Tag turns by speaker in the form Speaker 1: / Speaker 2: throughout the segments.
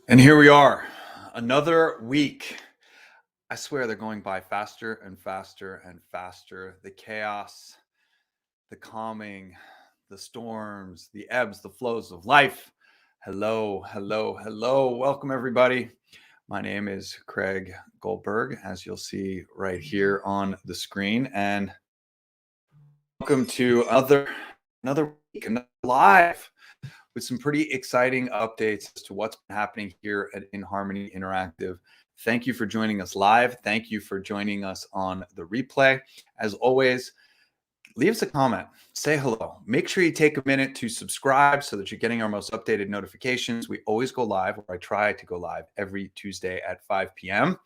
Speaker 1: And here we are, another week. I swear they're going by faster and faster and faster. The chaos, the calming, the storms, the ebbs, the flows of life. Hello, hello, hello. Welcome, everybody. My name is Craig Goldberg, as you'll see right here on the screen. And welcome to another week, another live with some pretty exciting updates as to what's been happening here at Inharmony Interactive. Thank you for joining us live. Thank you for joining us on the replay. As always, leave us a comment, say hello. Make sure you take a minute to subscribe so that you're getting our most updated notifications. We always go live, or I try to go live every Tuesday at 5 p.m.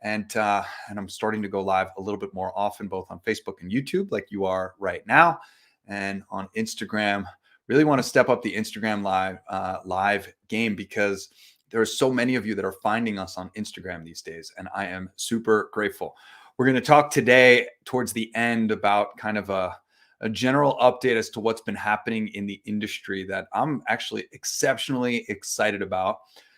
Speaker 1: And I'm starting to go live a little bit more often, both on Facebook and YouTube, like you are right now, and on Instagram. Really want to step up the Instagram live game because there are so many of you that are finding us on Instagram these days, and I am super grateful. We're going to talk today towards the end about kind of a general update as to what's been happening in the industry that I'm actually exceptionally excited about.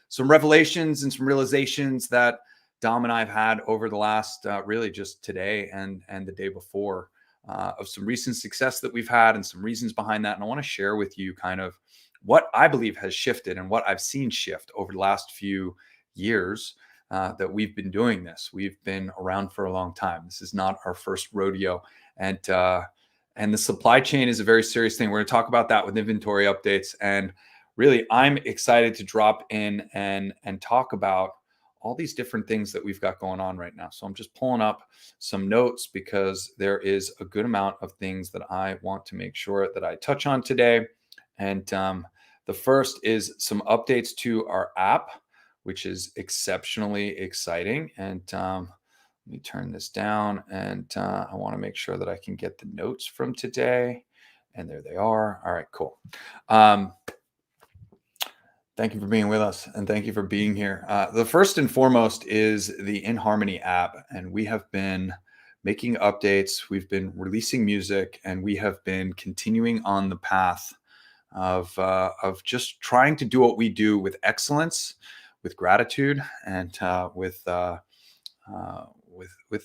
Speaker 1: Some revelations and some realizations that Dom and I have had over the last really just today and the day before of some recent success that we've had and some reasons behind that. And I want to share with you kind of what I believe has shifted and what I've seen shift over the last few years that we've been doing this. We've been around for a long time. This is not our first rodeo. And the supply chain is a very serious thing. We're going to talk about that with inventory updates. And really, I'm excited to drop in and talk about all these different things that we've got going on right now. So I'm just pulling up some notes because there is a good amount of things that I want to make sure that I touch on today. And the first is some updates to our app, which is exceptionally exciting. And let me turn this down. And I want to make sure that I can get the notes from today. And there they are. All right, cool. Thank you for being with us, and thank you for being here. The first and foremost is the Inharmony app, and we have been making updates. We've been releasing music, and we have been continuing on the path of just trying to do what we do with excellence, with gratitude, and with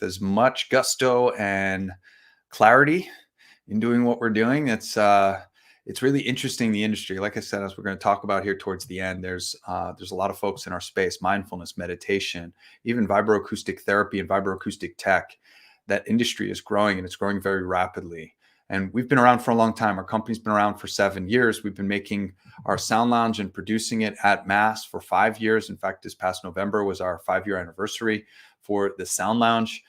Speaker 1: as much gusto and clarity in doing what we're doing. It's really interesting, the industry. Like I said, as we're going to talk about here towards the end, there's a lot of folks in our space, mindfulness, meditation, even vibroacoustic therapy and vibroacoustic tech. That industry is growing, and it's growing very rapidly. And we've been around for a long time. Our company's been around for 7 years. We've been making our sound lounge and producing it at mass for 5 years. In fact, this past November was our 5-year anniversary for the sound lounge.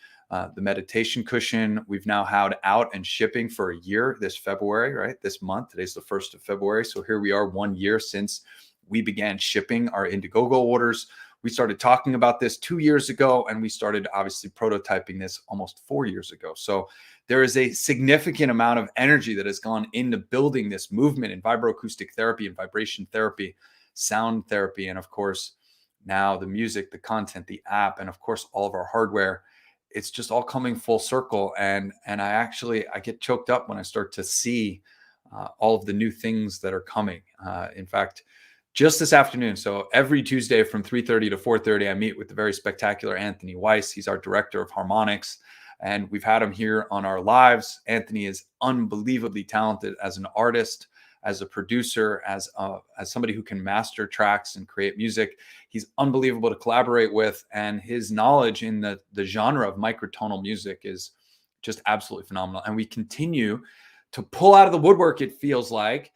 Speaker 1: The meditation cushion we've now had out and shipping for a year this February, right? This month. Today's the 1st of February. So here we are 1 year since we began shipping our Indiegogo orders. We started talking about this 2 years ago, and we started obviously prototyping this almost 4 years ago. So there is a significant amount of energy that has gone into building this movement in vibroacoustic therapy and vibration therapy, sound therapy, and of course, now the music, the content, the app, and of course, all of our hardware. It's just all coming full circle. And I get choked up when I start to see all of the new things that are coming. In fact, just this afternoon, so every Tuesday from 3:30 to 4:30, I meet with the very spectacular Anthony Weiss. He's our director of harmonics, and we've had him here on our lives. Anthony is unbelievably talented as an artist, as a producer, as somebody who can master tracks and create music. He's unbelievable to collaborate with, and his knowledge in the genre of microtonal music is just absolutely phenomenal. And we continue to pull out of the woodwork, it feels like,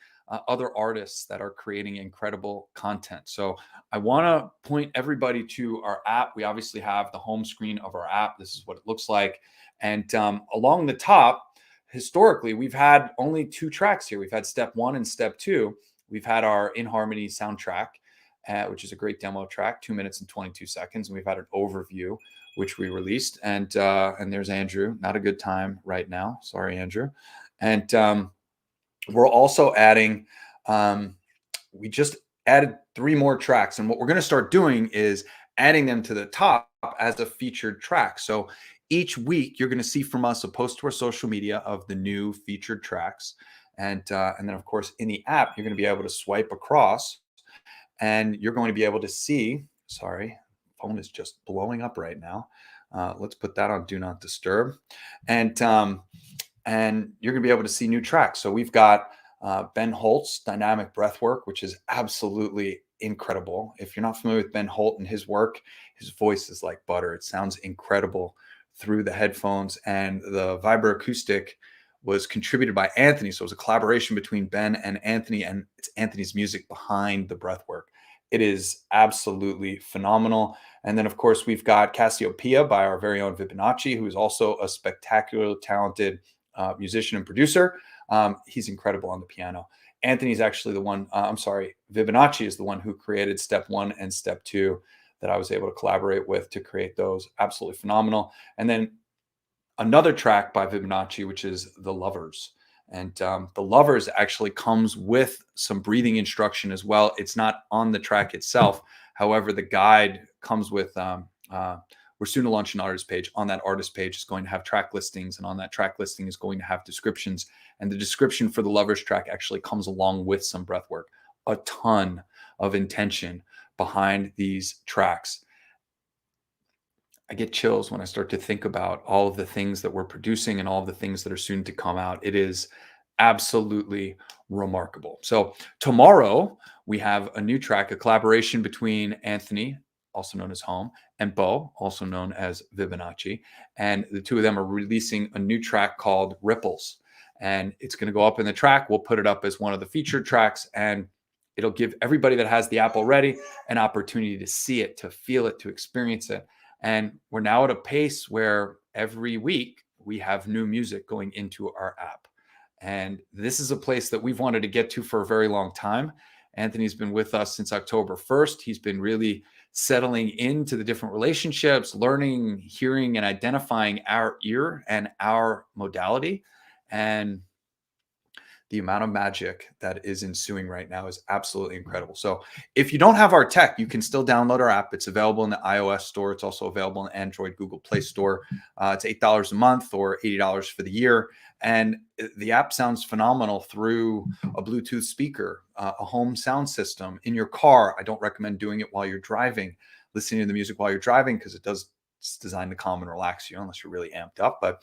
Speaker 1: other artists that are creating incredible content. So I want to point everybody to our app. We obviously have the home screen of our app. This is what it looks like. And along the top, historically, we've had only 2 tracks here. We've had step 1 and step 2. We've had our Inharmony soundtrack, which is a great demo track, 2 minutes and 22 seconds. And we've had an overview, which we released. And there's Andrew. Not a good time right now. Sorry, Andrew. And we're also adding, we just added 3 more tracks. And what we're going to start doing is adding them to the top as a featured track. So each week, you're going to see from us a post to our social media of the new featured tracks. And then, of course, in the app, you're going to be able to swipe across and you're going to be able to see, sorry, phone is just blowing up right now. Let's put that on do not disturb. And you're going to be able to see new tracks. So we've got Ben Holt's dynamic breathwork, which is absolutely incredible. If you're not familiar with Ben Holt and his work, his voice is like butter. It sounds incredible through the headphones. And the vibroacoustic was contributed by Anthony. So it was a collaboration between Ben and Anthony, and it's Anthony's music behind the breathwork. It is absolutely phenomenal. And then, of course, we've got Cassiopeia by our very own Fibonacci, who is also a spectacular, talented musician and producer. He's incredible on the piano. Anthony's actually the one, Fibonacci is the one who created step 1 and step 2 that I was able to collaborate with to create those. Absolutely phenomenal. And then another track by Fibonacci, which is The Lovers. And The Lovers actually comes with some breathing instruction as well. It's not on the track itself. However, the guide comes with, we're soon to launch an artist page. On that artist page is going to have track listings, and on that track listing is going to have descriptions. And the description for the Lovers track actually comes along with some breath work. A ton of intention behind these tracks. I get chills when I start to think about all of the things that we're producing and all of the things that are soon to come out. It is absolutely remarkable. So tomorrow we have a new track, a collaboration between Anthony, also known as Home, and Bo, also known as Fibonacci. And the two of them are releasing a new track called Ripples. And it's going to go up in the track. We'll put it up as one of the featured tracks, and it'll give everybody that has the app already an opportunity to see it, to feel it, to experience it. And we're now at a pace where every week we have new music going into our app. And this is a place that we've wanted to get to for a very long time. Anthony's been with us since October 1st. He's been really settling into the different relationships, learning, hearing, and identifying our ear and our modality. And the amount of magic that is ensuing right now is absolutely incredible. So if you don't have our tech, you can still download our app. It's available in the iOS store. It's also available in Android, Google Play Store. It's $8 a month or $80 for the year. And the app sounds phenomenal through a Bluetooth speaker, a home sound system in your car. I don't recommend doing it while you're driving, listening to the music while you're driving, because it's designed to calm and relax you unless you're really amped up. But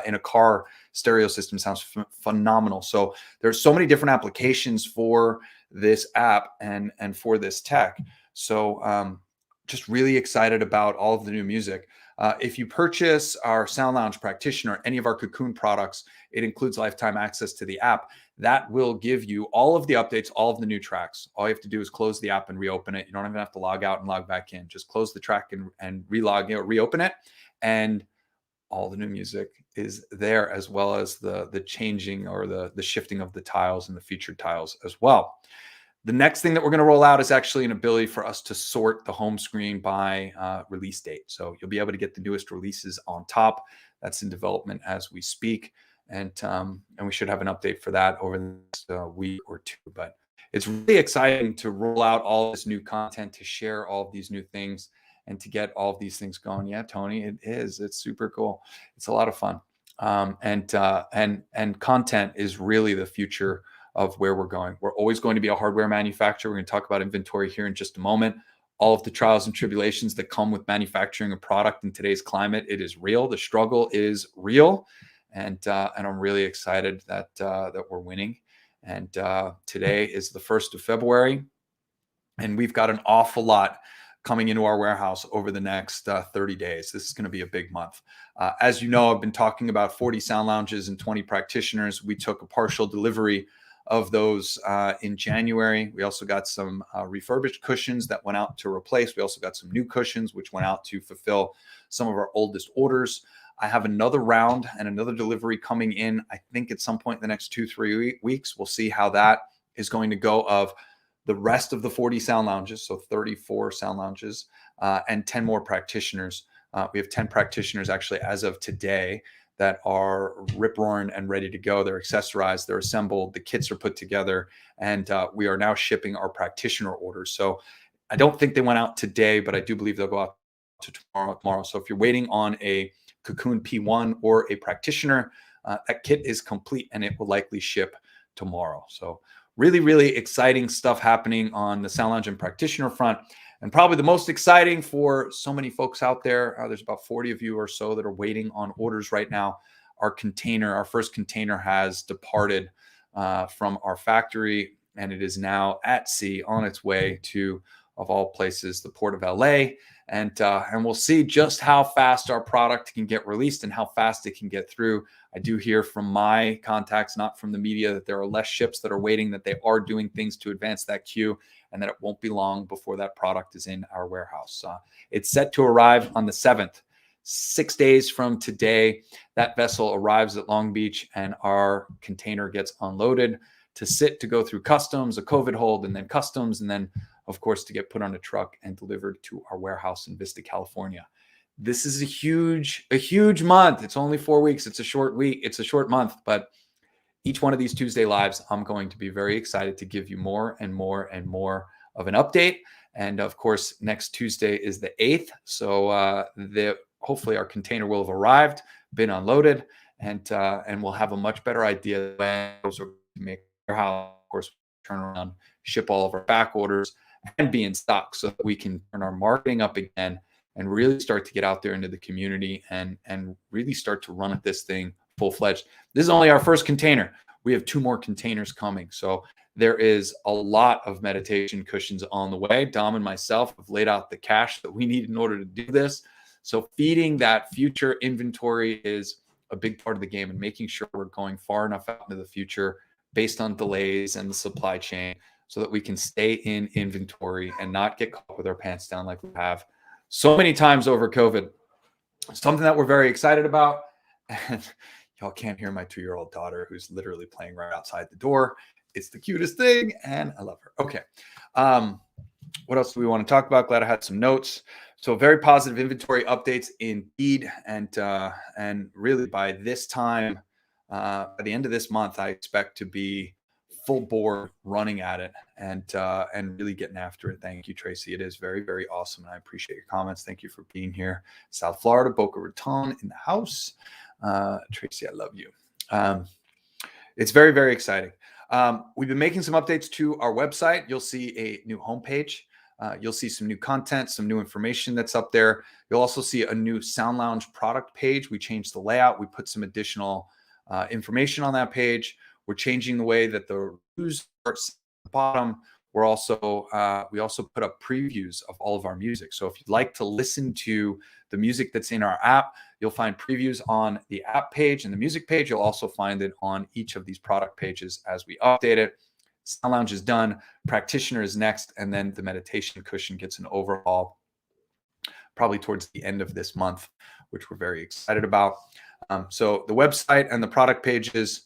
Speaker 1: in a car, stereo system sounds phenomenal. So there's so many different applications for this app and for this tech. So just really excited about all of the new music. If you purchase our Sound Lounge Practitioner, any of our Cocoon products, it includes lifetime access to the app. That will give you all of the updates, all of the new tracks. All you have to do is close the app and reopen it. You don't even have to log out and log back in. Just close the track and reopen it. And all the new music is there, as well as the changing or the shifting of the tiles and the featured tiles as well. The next thing that we're going to roll out is actually an ability for us to sort the home screen by release date. So you'll be able to get the newest releases on top. That's in development as we speak. And we should have an update for that over the next week or two. But it's really exciting to roll out all this new content, to share all of these new things, and to get all of these things going. Yeah, Tony, it is. It's super cool. It's a lot of fun. And content is really the future of where we're going. We're always going to be a hardware manufacturer. We're going to talk about inventory here in just a moment. All of the trials and tribulations that come with manufacturing a product in today's climate, it is real. The struggle is real. And I'm really excited that we're winning. And today is the 1st of February. And we've got an awful lot coming into our warehouse over the next 30 days. This is going to be a big month. As you know, I've been talking about 40 sound lounges and 20 practitioners. We took a partial delivery of those in January. We also got some refurbished cushions that went out to replace. We also got some new cushions, which went out to fulfill some of our oldest orders. I have another round and another delivery coming in, I think at some point in the next 2-3 weeks. We'll see how that is going to go, of the rest of the 40 sound lounges, so 34 sound lounges, and 10 more practitioners. We have 10 practitioners actually as of today that are rip-roaring and ready to go. They're accessorized, they're assembled, the kits are put together, and we are now shipping our practitioner orders. So I don't think they went out today, but I do believe they'll go out to tomorrow. So if you're waiting on a Cocoon P1 or a practitioner, that kit is complete and it will likely ship tomorrow. So really, really exciting stuff happening on the Sound Lounge and Practitioner front. And probably the most exciting for so many folks out there, there's about 40 of you or so that are waiting on orders right now. Our first container has departed from our factory, and it is now at sea on its way to, of all places, the port of LA. And we'll see just how fast our product can get released and how fast it can get through. I do hear from my contacts, not from the media, that there are less ships that are waiting, that they are doing things to advance that queue, and that it won't be long before that product is in our warehouse. It's set to arrive on the 7th. 6 days from today, that vessel arrives at Long Beach and our container gets unloaded to go through customs, a COVID hold, and then customs, and then, of course, to get put on a truck and delivered to our warehouse in Vista, California. This is a huge month. It's only 4 weeks. It's a short week. It's a short month, but each one of these Tuesday lives, I'm going to be very excited to give you more and more and more of an update. And of course, next Tuesday is the 8th. So hopefully our container will have arrived, been unloaded, and we'll have a much better idea when those are to make our house, of course, turn around, ship all of our back orders, and be in stock so that we can turn our marketing up again and really start to get out there into the community and really start to run at this thing full-fledged. This is only our first container. We have 2 more containers coming. So there is a lot of meditation cushions on the way. Dom and myself have laid out the cash that we need in order to do this. So feeding that future inventory is a big part of the game, and making sure we're going far enough out into the future based on delays and the supply chain so that we can stay in inventory and not get caught with our pants down like we have so many times over COVID. Something that we're very excited about. And y'all can't hear my 2-year-old daughter, who's literally playing right outside the door. It's the cutest thing, and I love her. Okay. What else do we want to talk about? Glad I had some notes. So very positive inventory updates indeed. And really by this time, by the end of this month, I expect to be full bore running at it and really getting after it. Thank you, Tracy. It is very, very awesome. And I appreciate your comments. Thank you for being here. South Florida, Boca Raton in the house. Tracy, I love you. It's very, very exciting. We've been making some updates to our website. You'll see a new homepage. You'll see some new content, some new information that's up there. You'll also see a new Sound Lounge product page. We changed the layout. We put some additional information on that page. We're changing the way that the reviews are at the bottom. We also put up previews of all of our music. So if you'd like to listen to the music that's in our app, you'll find previews on the app page and the music page. You'll also find it on each of these product pages as we update it. Sound Lounge is done. Practitioner is next. And then the meditation cushion gets an overhaul probably towards the end of this month, which we're very excited about. So the website and the product pages.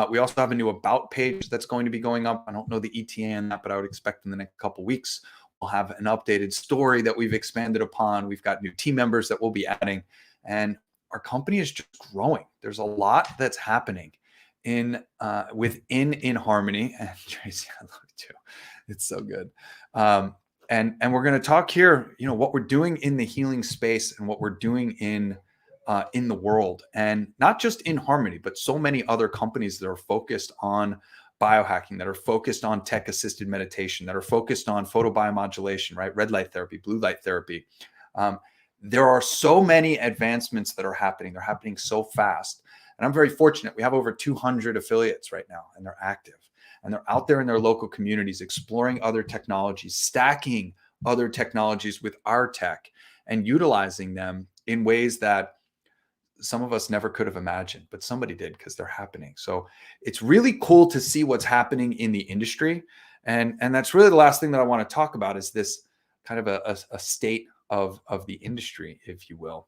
Speaker 1: We also have a new about page that's going to be going up. I don't know the ETA on that, but I would expect in the next couple of weeks, we'll have an updated story that we've expanded upon. We've got new team members that we'll be adding, and our company is just growing. There's a lot that's happening within Inharmony. And Tracy, I love it too. It's so good. And we're going to talk here, what we're doing in the healing space and what we're doing in the world, and not just Inharmony, but so many other companies that are focused on biohacking, that are focused on tech-assisted meditation, that are focused on photobiomodulation, right? Red light therapy, blue light therapy. There are so many advancements that are happening. They're happening so fast. And I'm very fortunate. We have over 200 affiliates right now, and they're active. And they're out there in their local communities exploring other technologies, stacking other technologies with our tech, and utilizing them in ways that some of us never could have imagined, but somebody did because they're happening. So it's really cool to see what's happening in the industry. And that's really the last thing that I want to talk about, is this kind of a state of the industry, if you will.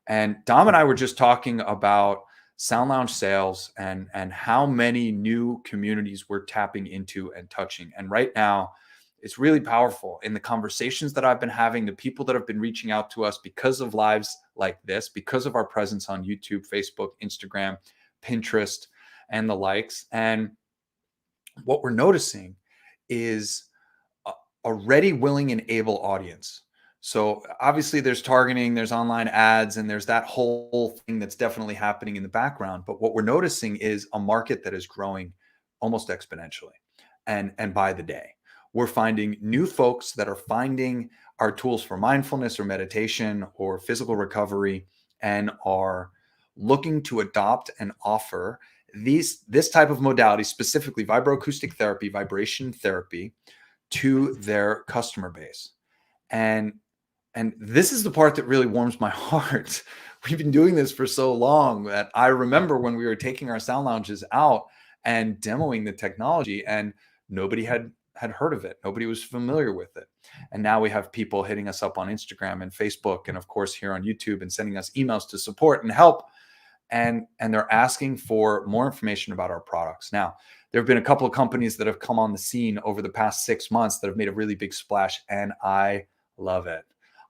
Speaker 1: And Dom and I were just talking about Sound Lounge sales and how many new communities we're tapping into and touching. And right now, it's really powerful in the conversations that I've been having, the people that have been reaching out to us because of lives like this, because of our presence on YouTube, Facebook, Instagram, Pinterest, and the likes. And what we're noticing is a ready, willing, and able audience. So obviously there's targeting, there's online ads, and there's that whole thing that's definitely happening in the background. But what we're noticing is a market that is growing almost exponentially. and by the day. We're finding new folks that are finding our tools for mindfulness or meditation or physical recovery and are looking to adopt and offer this type of modality, specifically vibroacoustic therapy, vibration therapy, to their customer base. And this is the part that really warms my heart. We've been doing this for so long that I remember when we were taking our sound lounges out and demoing the technology, and nobody had heard of it. Nobody was familiar with it. And now we have people hitting us up on Instagram and Facebook, and of course here on YouTube, and sending us emails to support and help. And they're asking for more information about our products. Now, there have been a couple of companies that have come on the scene over the past 6 months that have made a really big splash, and I love it.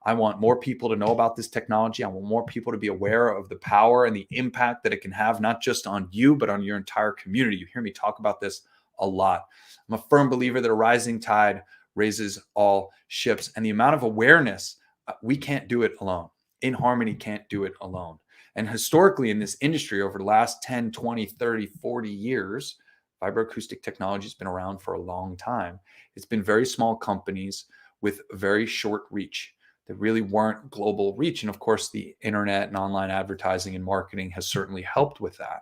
Speaker 1: I want more people to know about this technology. I want more people to be aware of the power and the impact that it can have, not just on you, but on your entire community. You hear me talk about this a lot. I'm a firm believer that a rising tide raises all ships, and the amount of awareness, we can't do it alone. Inharmony can't do it alone. And historically in this industry over the last 10, 20, 30, 40 years, vibroacoustic technology has been around for a long time. It's been very small companies with very short reach that really weren't global reach. And of course, the internet and online advertising and marketing has certainly helped with that.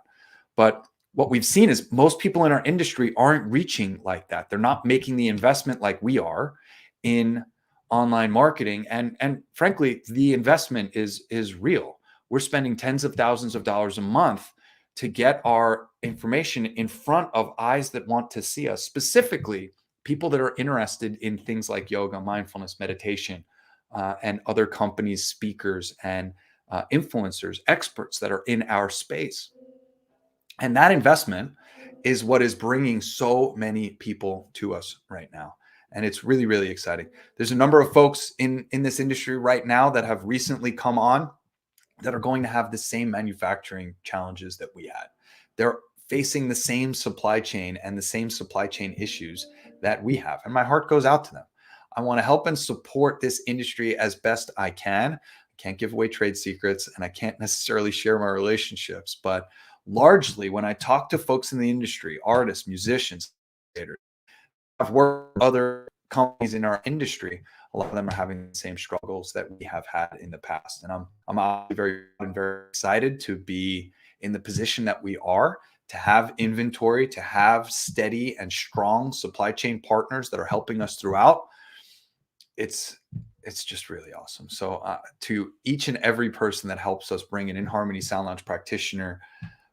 Speaker 1: But what we've seen is most people in our industry aren't reaching like that. They're not making the investment like we are in online marketing. And frankly, the investment is real. We're spending tens of thousands of dollars a month to get our information in front of eyes that want to see us, specifically people that are interested in things like yoga, mindfulness, meditation, and other companies, speakers, and influencers, experts that are in our space. And that investment is what is bringing so many people to us right now. And it's really, really exciting. There's a number of folks in this industry right now that have recently come on that are going to have the same manufacturing challenges that we had. They're facing the same supply chain and the same supply chain issues that we have. And my heart goes out to them. I want to help and support this industry as best I can. I can't give away trade secrets and I can't necessarily share my relationships, but largely when I talk to folks in the industry, artists, musicians, I've worked with other companies in our industry, a lot of them are having the same struggles that we have had in the past. And I'm very excited to be in the position that we are, to have inventory, to have steady and strong supply chain partners that are helping us throughout. It's just really awesome. So to each and every person that helps us bring an Inharmony Sound Lounge Practitioner,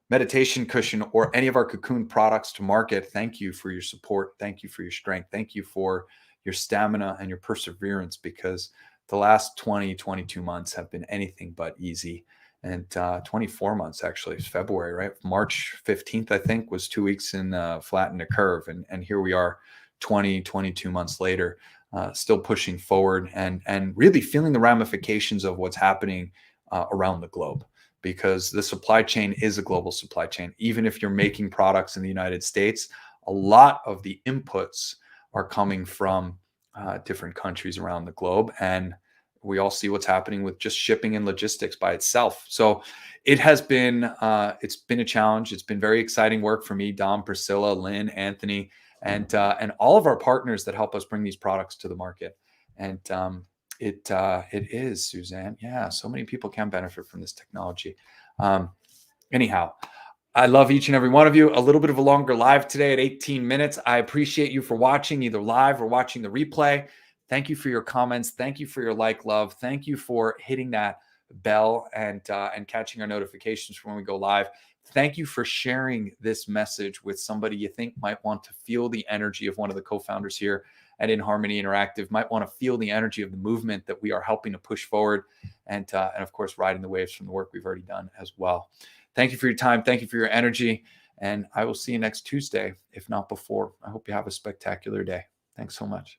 Speaker 1: meditation cushion, or any of our Cocoon products to market, thank you for your support. Thank you for your strength. Thank you for your stamina and your perseverance, because the last 20, 22 months have been anything but easy. And 24 months, actually, it's February, right? March 15th, I think, was 2 weeks in Flatten the Curve. And here we are 20, 22 months later, still pushing forward and really feeling the ramifications of what's happening around the globe, because the supply chain is a global supply chain. Even if you're making products in the United States, a lot of the inputs are coming from different countries around the globe. And we all see what's happening with just shipping and logistics by itself. So it has been, it's been a challenge. It's been very exciting work for me, Dom, Priscilla, Lynn, Anthony, and all of our partners that help us bring these products to the market. And it is, Suzanne. Yeah, so many people can benefit from this technology. Anyhow, I love each and every one of you. A little bit of a longer live today at 18 minutes. I appreciate you for watching either live or watching the replay. Thank you for your comments. Thank you for your love. Thank you for hitting that bell and catching our notifications for when we go live. Thank you for sharing this message with somebody you think might want to feel the energy of one of the co-founders here at Inharmony Interactive, might want to feel the energy of the movement that we are helping to push forward, and of course, riding the waves from the work we've already done as well. Thank you for your time. Thank you for your energy. And I will see you next Tuesday, if not before. I hope you have a spectacular day. Thanks so much.